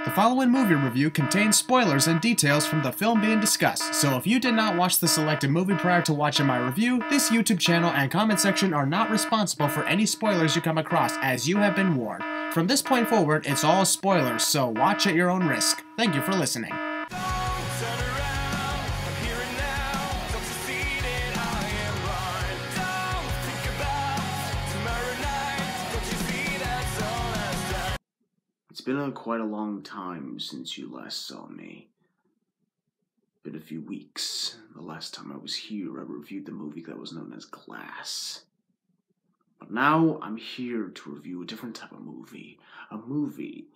The following movie review contains spoilers and details from the film being discussed, so if you did not watch the selected movie prior to watching my review, this YouTube channel and comment section are not responsible for any spoilers you come across, as you have been warned. From this point forward, it's all spoilers, so watch at your own risk. Thank you for listening. It's been quite a long time since you last saw me. Been a few weeks. The last time I was here, I reviewed the movie that was known as Glass. But now I'm here to review a different type of movie. A movie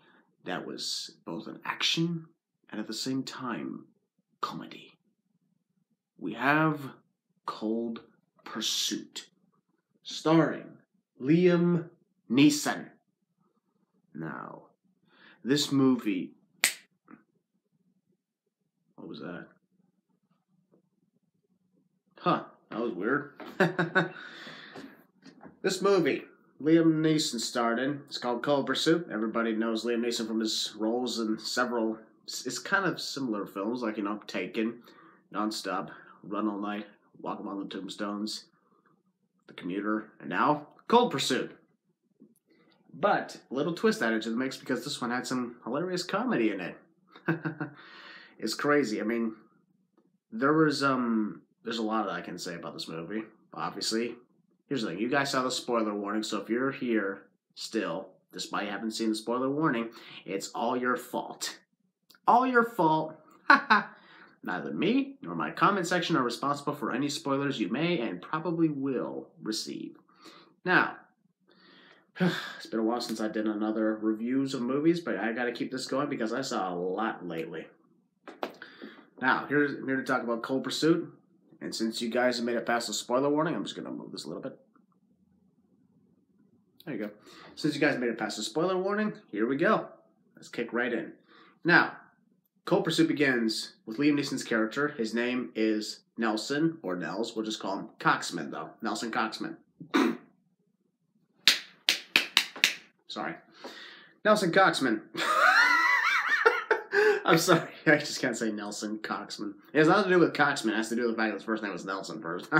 that was both an action and at the same time comedy. We have Cold Pursuit, starring Liam Neeson. Now, this movie... What was that? Huh, that was weird. This movie, Liam Neeson starred in. It's called Cold Pursuit. Everybody knows Liam Neeson from his roles in several... It's kind of similar films, like, Taken, Non-Stop, Run All Night, Walk Among the Tombstones, The Commuter, and now, Cold Pursuit. But a little twist added to the mix because this one had some hilarious comedy in it. It's crazy. I mean, there's a lot that I can say about this movie. Obviously, here's the thing: you guys saw the spoiler warning, so if you're here still, despite having seen the spoiler warning, it's all your fault. All your fault. Neither me nor my comment section are responsible for any spoilers you may and probably will receive. Now, it's been a while since I did another reviews of movies, but I gotta keep this going because I saw a lot lately. Now, I'm here to talk about Cold Pursuit, and since you guys have made it past the spoiler warning, I'm just gonna move this a little bit. There you go. Since you guys made it past the spoiler warning, here we go. Let's kick right in. Now, Cold Pursuit begins with Liam Neeson's character. His name is Nelson, or Nels. We'll just call him Coxman, though. Nelson Coxman. Sorry. Nelson Coxman. I'm sorry. I just can't say Nelson Coxman. It has nothing to do with Coxman. It has to do with the fact that his first name was Nelson first.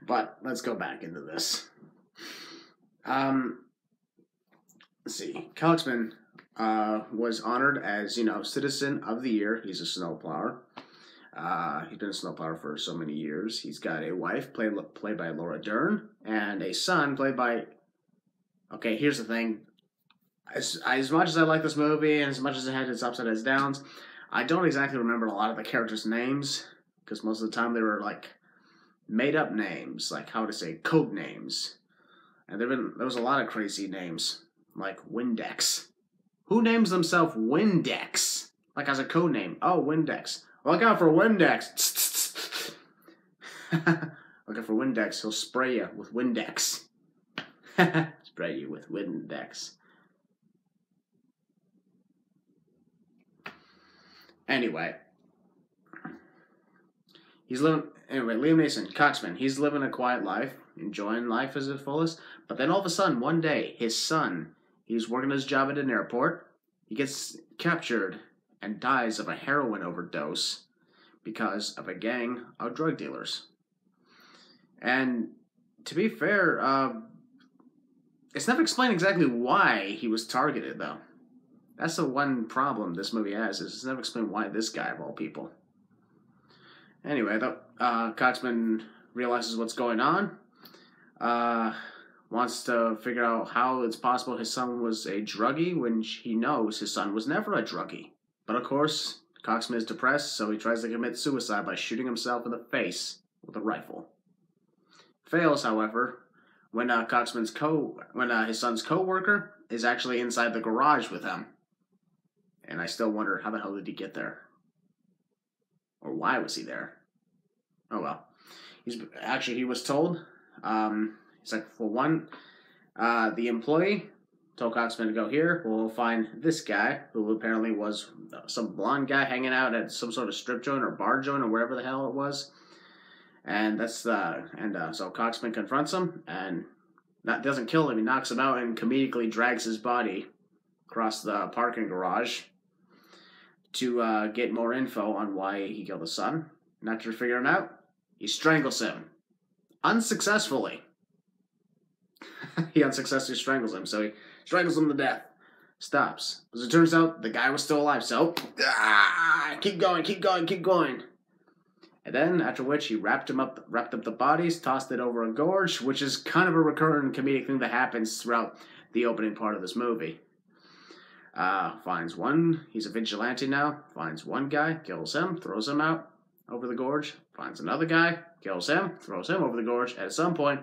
But let's go back into this. Let's see. Coxman was honored as, Citizen of the Year. He's a snowplower. He's been a snowplower for so many years. He's got a wife played by Laura Dern and a son played by... Okay, here's the thing. As much as I like this movie, and as much as it had its ups and its downs, I don't exactly remember a lot of the characters' names, because most of the time they were, made-up names, code names. And there was a lot of crazy names, like Windex. Who names themselves Windex? Like, as a code name. Oh, Windex. Look out for Windex. Looking for Windex, he'll spray you with Windex. Spray you with Windex. Anyway, Liam Neeson, Coxman, he's living a quiet life, enjoying life as its fullest, but then all of a sudden, one day, his son, he's working his job at an airport, he gets captured and dies of a heroin overdose because of a gang of drug dealers. And to be fair, it's never explained exactly why he was targeted, though. That's the one problem this movie has, is it's never explained why this guy, of all people. Anyway, Coxman realizes what's going on, wants to figure out how it's possible his son was a druggie when he knows his son was never a druggie. But of course, Coxman is depressed, so he tries to commit suicide by shooting himself in the face with a rifle. Fails, however, when his son's co-worker is actually inside the garage with him. And I still wonder, how the hell did he get there? Or why was he there? Oh well. He was told, he's like, for one, the employee told Coxman to go here. We'll find this guy, who apparently was some blonde guy hanging out at some sort of strip joint or bar joint or wherever the hell it was. And so Coxman confronts him, and that doesn't kill him. He knocks him out and comedically drags his body across the parking garage to get more info on why he killed his son. And after figuring out, he strangles him. Unsuccessfully. He unsuccessfully strangles him, so he strangles him to death. Stops. As it turns out, the guy was still alive, so keep going, keep going, keep going. And then, after which, he wrapped up the bodies, tossed it over a gorge, which is kind of a recurring comedic thing that happens throughout the opening part of this movie. Finds one, he's a vigilante now, finds one guy, kills him, throws him out over the gorge, finds another guy, kills him, throws him over the gorge. At some point,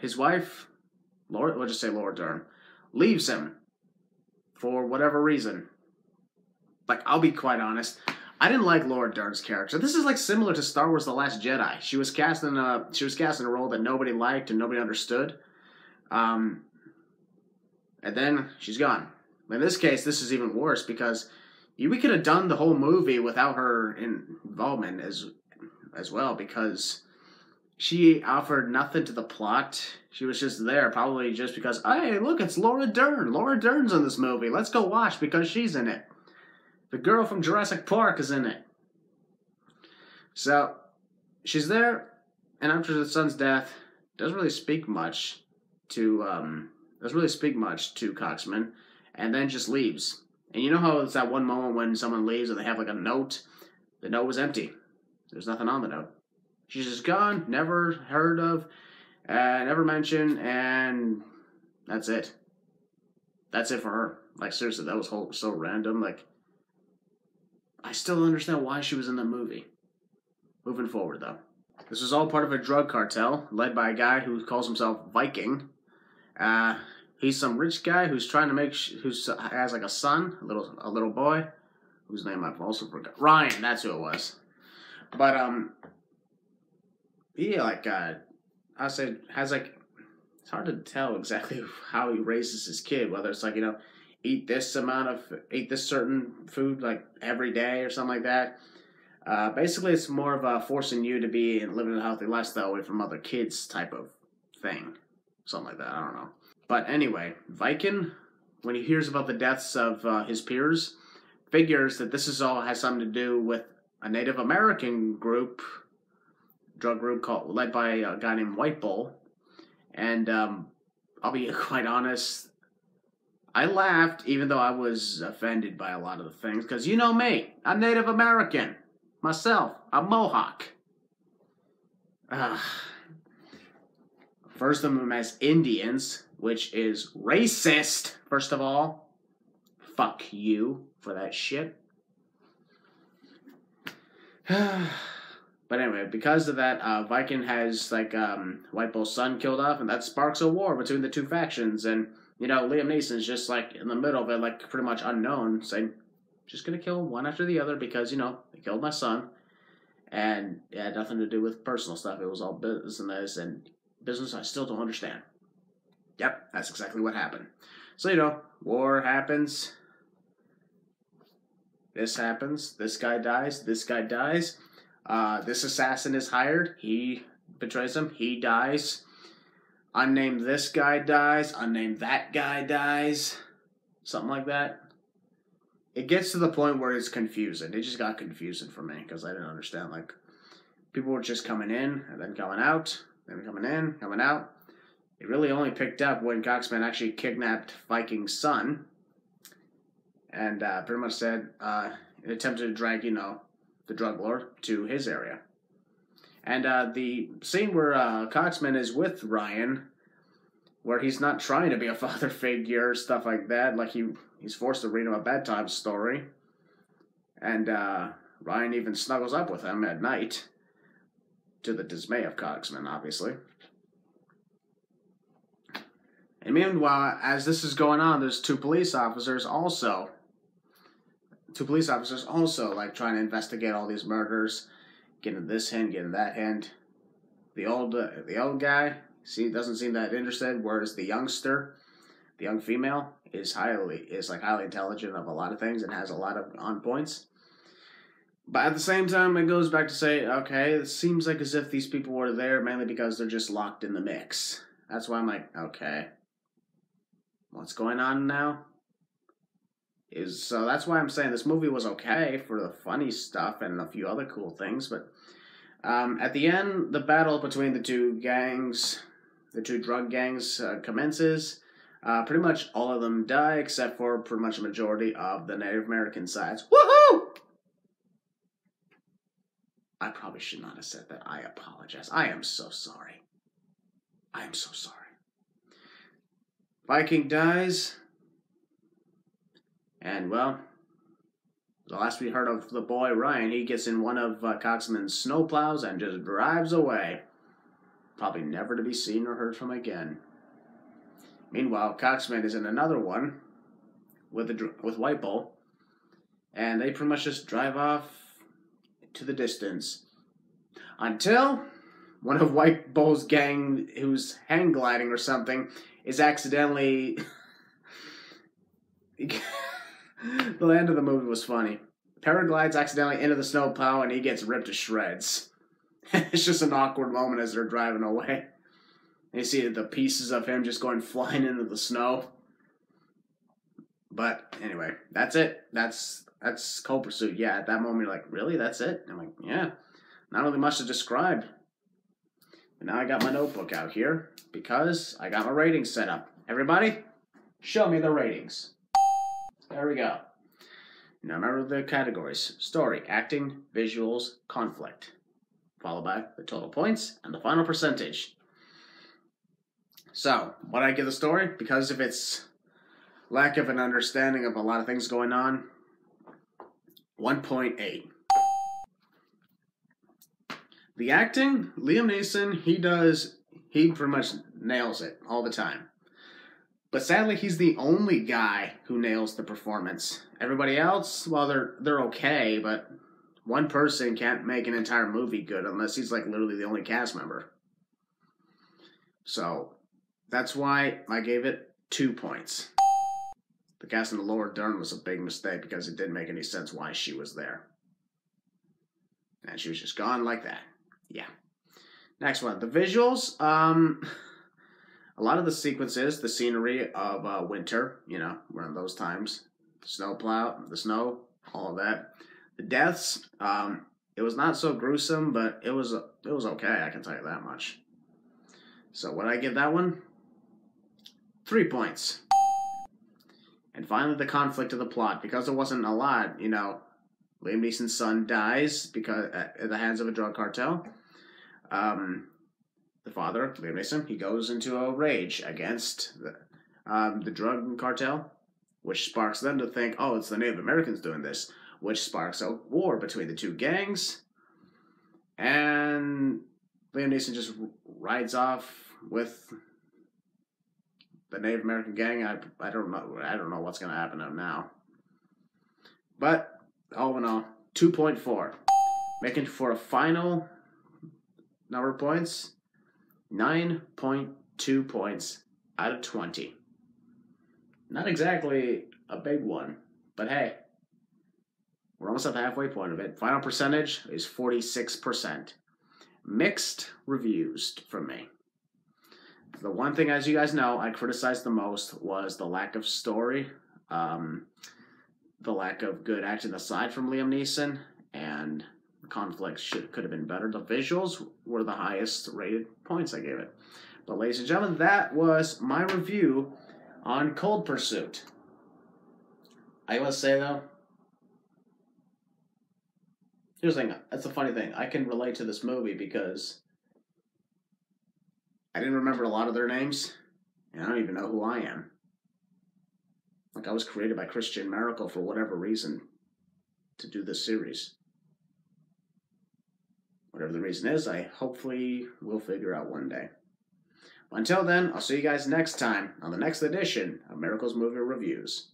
his wife, we'll just say Laura Dern, leaves him for whatever reason. Like, I'll be quite honest, I didn't like Laura Dern's character. This is like similar to Star Wars: The Last Jedi. She was cast in a role that nobody liked and nobody understood. And then she's gone. In this case, this is even worse because we could have done the whole movie without her involvement as well, because she offered nothing to the plot. She was just there probably just because, hey, look, it's Laura Dern. Laura Dern's in this movie. Let's go watch because she's in it. The girl from Jurassic Park is in it. So, she's there, and after the son's death, doesn't really speak much to Coxman, and then just leaves. And you know how it's that one moment when someone leaves and they have like a note? The note was empty. There's nothing on the note. She's just gone, never heard of, never mentioned, and that's it. That's it for her. Like, seriously, that was so random. Like, I still don't understand why she was in that movie. Moving forward, though. This was all part of a drug cartel led by a guy who calls himself Viking. He's some rich guy who's trying to has like a son, a little boy, whose name I've also forgot. Ryan, that's who it was. But he I said has like, it's hard to tell exactly how he raises his kid. Whether it's like, eat this certain food like every day or something like that. Basically, it's more of forcing you to be living a healthy lifestyle away from other kids type of thing. Something like that, I don't know. But anyway, Viking, when he hears about the deaths of his peers, figures that this has something to do with a Native American drug group led by a guy named White Bull. And I'll be quite honest, I laughed even though I was offended by a lot of the things, because you know me, I'm Native American. Myself, I'm Mohawk. First of them as Indians, which is racist, first of all. Fuck you for that shit. But anyway, because of that, Viking has, White Bull's son killed off, and that sparks a war between the two factions, and, Liam Neeson's just, in the middle of it, pretty much unknown, saying, just gonna kill one after the other because, they killed my son, and it had nothing to do with personal stuff. It was all business, and business I still don't understand. Yep, that's exactly what happened. So, war happens. This happens. This guy dies. This guy dies. This assassin is hired. He betrays him. He dies. Unnamed this guy dies. Unnamed that guy dies. Something like that. It gets to the point where it's confusing. It just got confusing for me because I didn't understand. People were just coming in and then coming out. Then coming in, coming out. It really only picked up when Coxman actually kidnapped Viking's son. And pretty much said, it attempted to drag, the drug lord to his area. And the scene where Coxman is with Ryan, where he's not trying to be a father figure, stuff like that, he's forced to read him a bedtime story. And Ryan even snuggles up with him at night, to the dismay of Coxman, obviously. And meanwhile, as this is going on, there's two police officers also, trying to investigate all these murders, getting this hint, getting that hint. The old guy, doesn't seem that interested, whereas the young female, is highly intelligent of a lot of things and has a lot of on points. But at the same time, it goes back to say, okay, it seems like as if these people were there mainly because they're just locked in the mix. That's why I'm like, okay, what's going on now? So that's why I'm saying this movie was okay for the funny stuff and a few other cool things, but at the end, the battle between the two gangs, the two drug gangs, commences. Pretty much all of them die, except for pretty much a majority of the Native American sides. Woohoo! I probably should not have said that. I apologize. I am so sorry. I am so sorry. Viking dies. And, well, the last we heard of the boy Ryan, he gets in one of Coxman's snowplows and just drives away. Probably never to be seen or heard from again. Meanwhile, Coxman is in another one with White Bull, and they pretty much just drive off to the distance until one of White Bull's gang, who's hang gliding or something, is accidentally... The end of the movie was funny. Paraglides accidentally into the snowplow and he gets ripped to shreds. It's just an awkward moment as they're driving away. And you see the pieces of him just going flying into the snow. But anyway, that's it. That's Cold Pursuit. Yeah, at that moment you're like, really? That's it? I'm like, yeah. Not really much to describe. And now I got my notebook out here because I got my ratings set up. Everybody, show me the ratings. There we go. Now remember the categories. Story, acting, visuals, conflict. Followed by the total points and the final percentage. So, what I give the story? Because of its lack of an understanding of a lot of things going on, 1.8. The acting, Liam Neeson, he pretty much nails it all the time. But sadly, he's the only guy who nails the performance. Everybody else, well, they're okay, but one person can't make an entire movie good unless he's like literally the only cast member. So that's why I gave it 2 points. The casting of Laura Dern was a big mistake because it didn't make any sense why she was there. And she was just gone like that. Yeah. Next one, the visuals. A lot of the sequences, the scenery of winter, you know, around those times, the snow, all of that. The deaths, it was not so gruesome, but it was okay. I can tell you that much. So what I give that one? 3 points. And finally, the conflict of the plot, because there wasn't a lot. You know, Liam Neeson's son dies because at the hands of a drug cartel. The father, Liam Neeson, he goes into a rage against the drug cartel, which sparks them to think, oh, it's the Native Americans doing this, which sparks a war between the two gangs. And Liam Neeson just rides off with the Native American gang. I don't know what's going to happen to him now. But, all in all, 2.4. Making for a final number of points, 9.2 points out of 20. Not exactly a big one, but hey, we're almost at the halfway point of it. Final percentage is 46%. Mixed reviews from me. The one thing, as you guys know, I criticized the most was the lack of story, the lack of good acting aside from Liam Neeson, and the conflict could have been better. The visuals were the highest rated points I gave it. But ladies and gentlemen, that was my review on Cold Pursuit. I must say though, here's the thing, that's the funny thing. I can relate to this movie because I didn't remember a lot of their names, and I don't even know who I am. Like, I was created by Christian Miracle for whatever reason to do this series. Whatever the reason is, I hopefully will figure out one day. Until then, I'll see you guys next time on the next edition of Miracle's Movie Reviews.